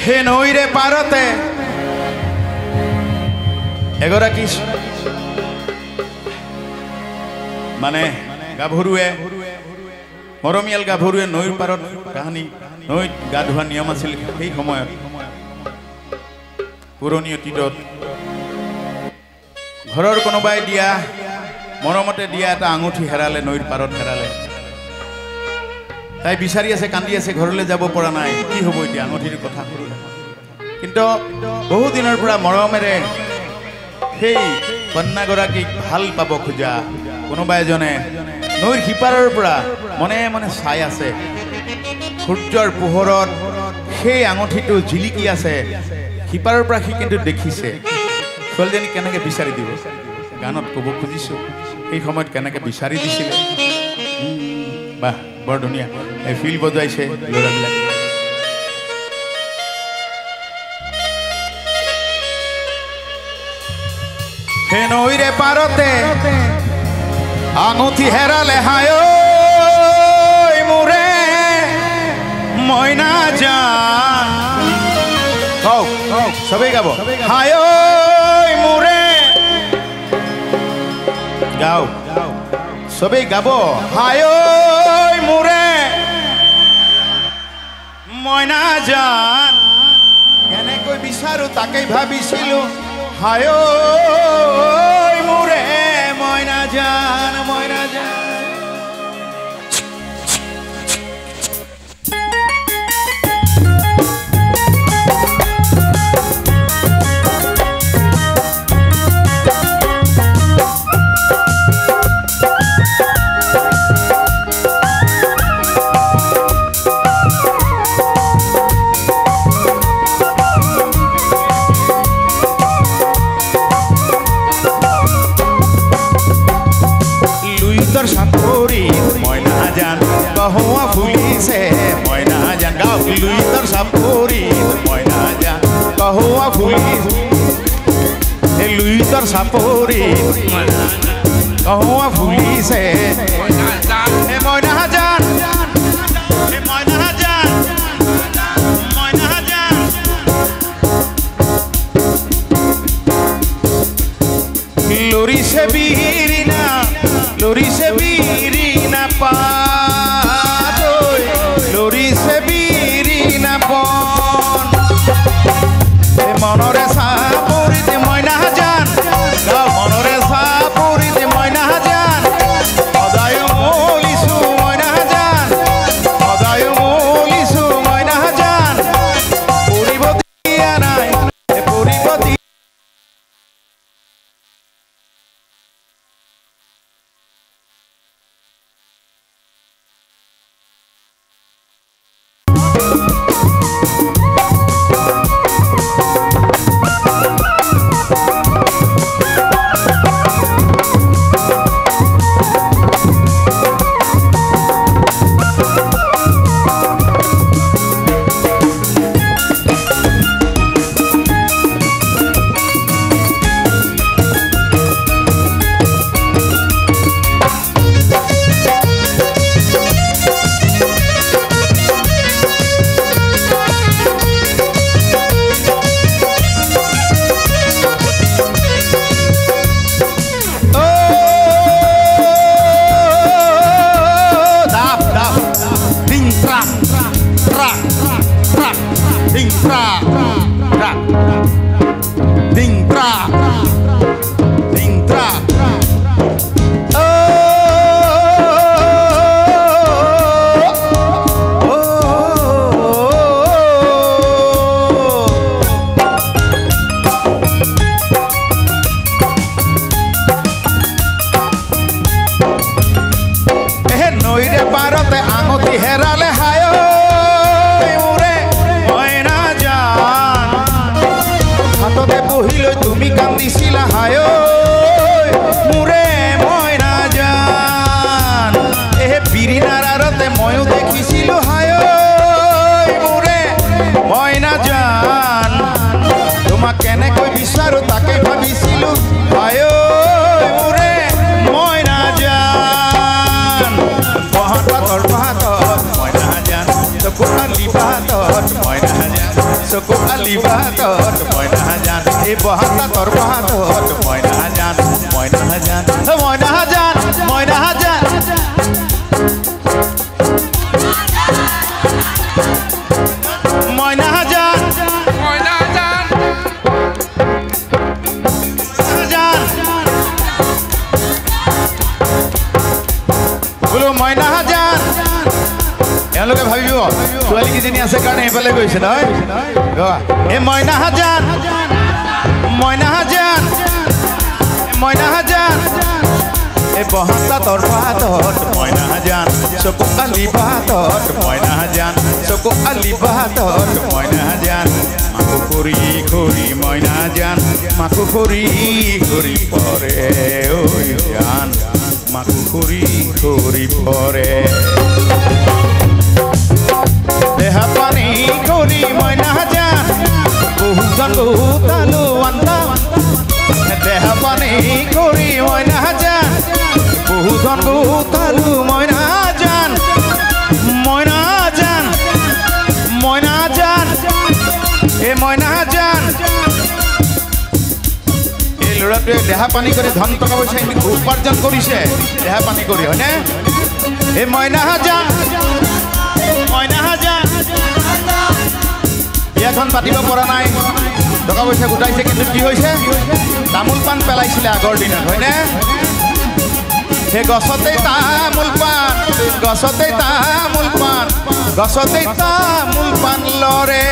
হে নৈৰে পাৰতে এগৰাকী মানে গাভৰুৱে মৰমীয়াল গাভৰুৱে নৈৰ পাৰত কাহিনী নৈত গা ধোৱা নিয়ম আছিল সেই সময়ত পুৰণি অতীতত ঘৰৰ কোনোবাই দিয়া মৰমতে দিয়া এটা আঙুঠি হেৰালে নৈৰ পাৰত হেৰালে তাই বিচাৰি আছে কান্দি আছে ঘৰলৈ যাব পৰা নাই কি হ'ব এতিয়া আঙুঠিৰ কথা কিন্তু বহু দিনৰ পৰা মৰমেৰে সেই কন্যাগৰাকীক ভাল পাব খোজা কোনোবা এজনে নৈৰ সিপাৰৰ পৰা মনে মনে চাই আছে সূৰ্যৰ পোহৰত সেই আঙুঠিটো জিলিকি আছে সিপাৰৰ পৰা সি কিন্তু দেখিছে ছোৱালীজনী কেনেকৈ বিচাৰি দিব গানত ক'ব খুজিছোঁ সেই সময়ত কেনেকৈ বিচাৰি দিছিলে বাহ বৰ ধুনীয়া এই ফিল বজাইছে ল'ৰাবিলাক হে নৈৰে পাৰতে আঙুঠি হেৰালে হায় মোৰে মইনা জান সবেই গাব হায় মোৰে গাও সবেই গাব হায় মোৰে মইনা জান কেনেকৈ বিচাৰো তাকেই ভাবিছিলোঁ হায় মোৰে মইনা জান মইনা জান কহুয়া ফুলিছে মইনা জান গাও লুইতর সাপুরি মইনা জান কহুয়া ফুলিছে এ লুইতর সাপুরি কহুয়া ফুলিছে মইনা জান এ মইনা জান এ মইনা জান মইনা জান লরিছে বিরিনা পা মনরে সাপুরিতে মইনা জান মনরে সাপুরিতে মইনা জান সদায় মলিছো মইনা জান সদায় মলিছো মইনা জান পরিব দিয়া নাই পরিব চকু আলি বাটত মই নাজান এই বহাতা তোর বাটত মই নাজান মই নাজান মই নাজান মই নাজান মই নাজান মই নাজান বোলো মই নাজান এওঁলোকে ভাবিব ছোৱালীকেইজনী আছে কাৰণে এইফালে গৈছে নহয় এই মই নাজান মই নাজান মই নাজান এই বহাতা তোৰ বাটত মই নাজান চকু আলি বাটত মই নাজান চকু আলি বাটত মই নাজান মাকো কৰি কৰি মই নাজান মাকো কৰি কৰি পৰে ঐ জান মাকো কৰি কৰি পৰে দেহা পানী কৰি মই নাজান বহুজন বহুতালো আন্দা দেহা পানী কৰি মই নাজান বহুজন বহুতালো মই নাজান মই নাজান মই নাজান এই মই নাজান এই ল'ৰাটোৱে দেহা পানী কৰি ধন টকা পইচা উপাৰ্জন কৰিছে দেহা পানী কৰি হয়নে এই মই নাজান মই নাজান বিয়াখন পাতিব পৰা নাই টকা পইচা গোটাইছে কিন্তু কি হৈছে তামোল পাণ পেলাইছিলে আগৰ দিনত হয়নে সেই গছতেই তামোল পাণ গছতেই তামোল পাণ গছতেই তামোল পাণ লৰে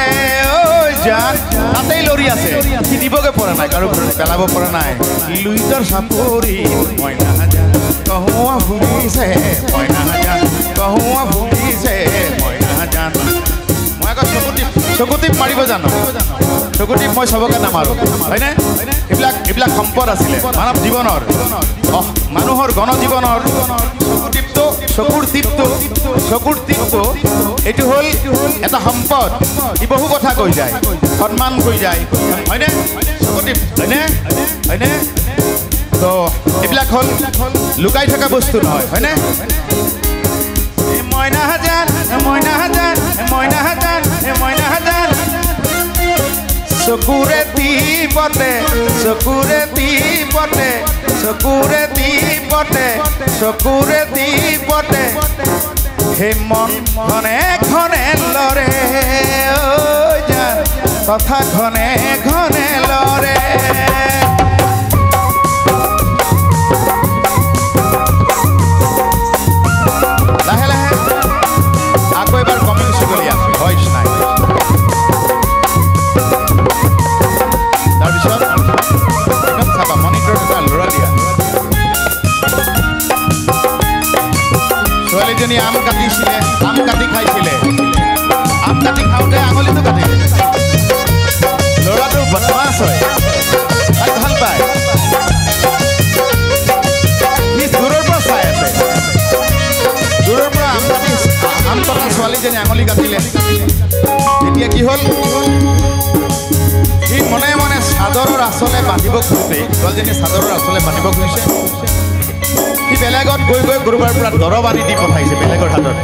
ঐ জান তাতেই লৰি আছে সি দিবগৈ পৰা নাই কাৰো পেলাব পৰা নাই লুইতৰ চাপৰি মই নাজান কহুৱা ফুলিছে মই নাজান কহুৱা ফুলিছে মই নাজান মই আকৌ চকুটিপ মাৰিব জানো চকুটিপ মই চবকে নামাৰো হয়নে এইবিলাক সম্পদ আছিলে মানৱ জীৱনৰ মানুহৰ গণজীৱনৰ চকুৰ টিপটো এইটো হ'ল এটা সম্পদ ই বহু কথা কৈ যায় সন্মান কৈ যায় হয়নে চকুটিপ হয়নে হয়নে তো এইবিলাক হ'ল লুকাই থকা বস্তু নহয় হয়নে মই নাজান মই নাজান মই নাজান মই নাজান চকুৰে টিপতে চকুৰে টিপতে চকুৰে টিপতে চকুৰে টিপতে হে মন ঘনে ঘনে লৰে জান কথা ঘনে ঘনে লৰে লাহে লাহে আকৌ এবাৰ কমিউনিষ্ট কৰি আছো ভইচ নাই তাৰপিছত একদম চাবা মনিটৰ এটা ল'ৰা দিয়া ছোৱালীজনী আম কাটিছিলে আম কাটি খাইছিলে আম কাটি খাওঁতে আঙুলিটো কাটিলে ল'ৰাটো বদমাছ হয় তাক ভাল পায় সি দূৰৰ পৰা চাই আছে দূৰৰ পৰা আম কটা ছোৱালীজনী আঙুলি কাটিলে এতিয়া কি হ'ল সি মনে মনে চাদৰৰ আঁচলে বান্ধিব খুজিছে ছোৱালীজনী চাদৰৰ আঁচলে বান্ধিব খুজিছে সি বেলেগত গৈ গৈ গুৰুবাৰ পৰা দৰৱ আনি দি পঠাইছে বেলেগৰ হাতত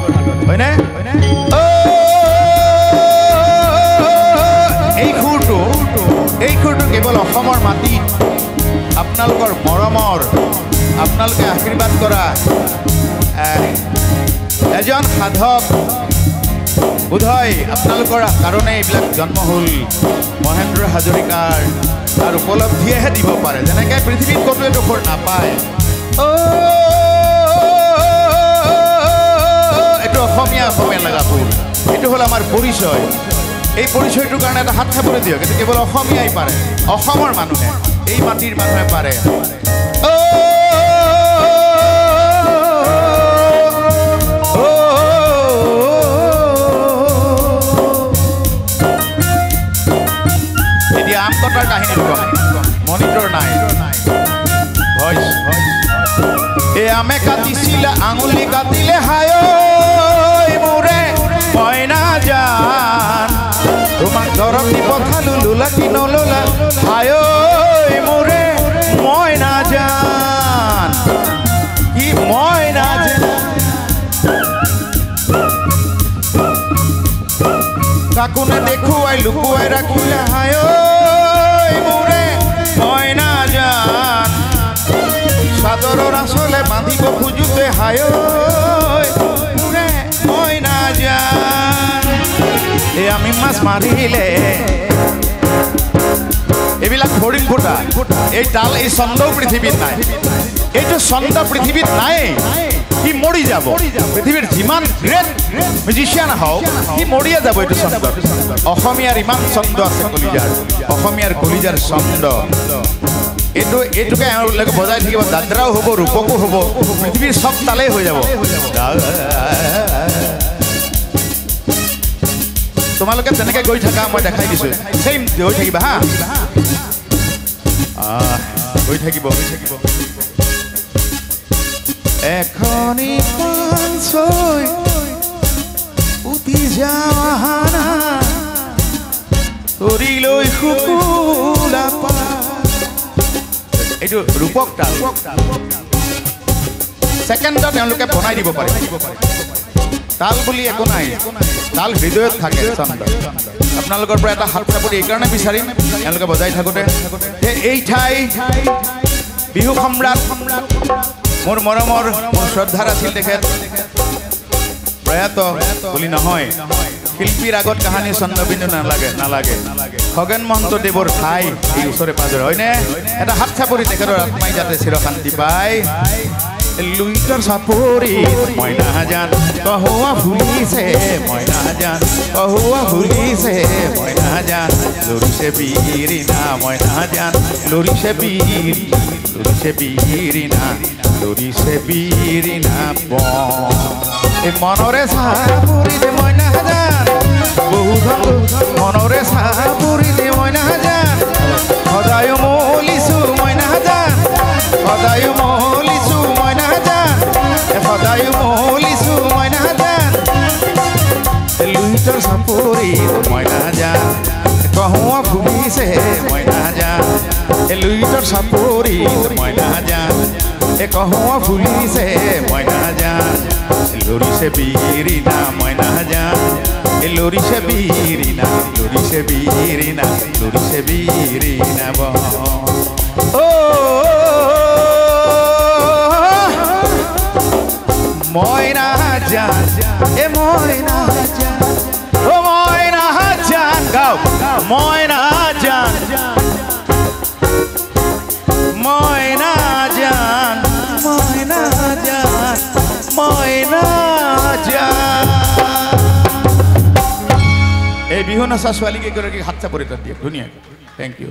হয়নে এই খুৰটো কেৱল অসমৰ মাটিত আপোনালোকৰ মৰমৰ আপোনালোকে আশীৰ্বাদ কৰা এজন সাধক বোধহয় আপোনালোকৰ কাৰণে এইবিলাক জন্ম হ'ল মহেন্দ্ৰ হাজৰিকাৰ তাৰ উপলব্ধিয়েহে দিব পাৰে যেনেকৈ পৃথিৱীত ক'তো এইটো নাপায় এইটো অসমীয়া লগা ফুল এইটো হ'ল আমাৰ পৰিচয় এই পৰিচয়টোৰ কাৰণে এটা হাত খাবলৈ দিয়ক এইটো কেৱল অসমীয়াই পাৰে অসমৰ মানুহে এই মাটিৰ মানুহে পাৰে এতিয়া আম কটাৰ কাহিনী মনিটৰ নাই ভইচ এই আমে কাটিছিলে আঙুলি কাটিলে হায় মোৰে মই নাজান তোমাক দৰৱ দি পঠালো লোলা কি নললা হায় মোৰে মই নাজান কি মই নাজান কাকোনে দেখুৱাই লুকুৱাই ৰাখিলে হায় ঐ মোৰে মইনা জান চাদৰৰ আঁচলে বান্ধিব খোজোতে হায় ঐ মোৰে মইনা জান এই আমি মাছ মাৰিলে এইবিলাক ফৰিং ফুটা এই তাল এই ছন্দ পৃথিৱীত নাই এইটো ছন্দ পৃথিৱীত নাই কি মৰি যাব পৃথিৱীৰ যিমান গ্ৰেট মিউজিচিয়ান হওক কি মৰিয়ে যাব এইটো ছন্দ অসমীয়াৰ ইমান ছন্দ আছে কলিজাৰ অসমীয়াৰ কলিজাৰ ছন্দ এইটোকে এওঁলোকে বজাই থাকিব দাদৰাও হ'ব ৰূপকো হ'ব পৃথিৱীৰ চব তালেই হৈ যাব তোমালোকে তেনেকৈ গৈ থাকা মই দেখাই দিছোঁ চেম গৈ থাকিবা হা গৈ থাকিব এখনি পাঞ্চৈ উঠি যাৱানা তৰিলৈ শুকুলা পা এইটো ৰূপক তাল ছেকেণ্ডত তেওঁলোকে বনাই দিব পাৰে তাল বুলি একো নাই তাল হৃদয়ত থাকে ছন্দ আপোনালোকৰ পৰা এটা হাত চাপৰি এইকাৰণে বিচাৰিম তেওঁলোকে বজাই থাকোঁতে এই ঠাই বিহু সম্ৰাট মোৰ মৰমৰ শ্ৰদ্ধাৰ আছিল তেখেত প্ৰয়াত বুলি নহয় শিল্পীৰ আগত কাহানী চন্দ্ৰবিন্দু নালাগে খগেন মহন্তদেৱৰ ঠাই এই ওচৰে পাজৰে হয়নে এটা হাত চাপৰি তেখেতৰ আত্মাই যাতে চিৰশান্তি পায় লুইটৰ চাপৰি মইনা জান কহুৱা ভুলিছে মইনা জান কহুৱা ভুলিছে মইনা জান লৰিছে বীৰিনা মইনা জান লৰিছে বীৰিনা লৰিছে বীৰিনা এই মনৰে চাপৰিলে মইনা জান বহুধন মনৰে চাপৰিলে মইনা জান সদায় মলিছো মইনা জান সদায় মলিছো মইনা জান সদায় মলিছো মইনা জান লুইটৰ চাপৰি মইনা জান কহুৱা ভুলিছে মইনা জান লুইটৰ চাপৰি মইনা জান কহুৱা ভুলিছে মইনা জান লৰিছে বীৰিনা মইনা জান লৰিছে বীৰিনা লৰিছে বীৰিনা লৰিছে বীৰিনা মইনা জান এ মইনা জান ও মইনা জান গাও মইনা জান মইনা জান মইনা জান মইনা জান এই বিহু নাচা ছোৱালীকেইগৰাকীক হাত চাপৰি দিয়ে ধুনীয়াকৈ থেংক ইউ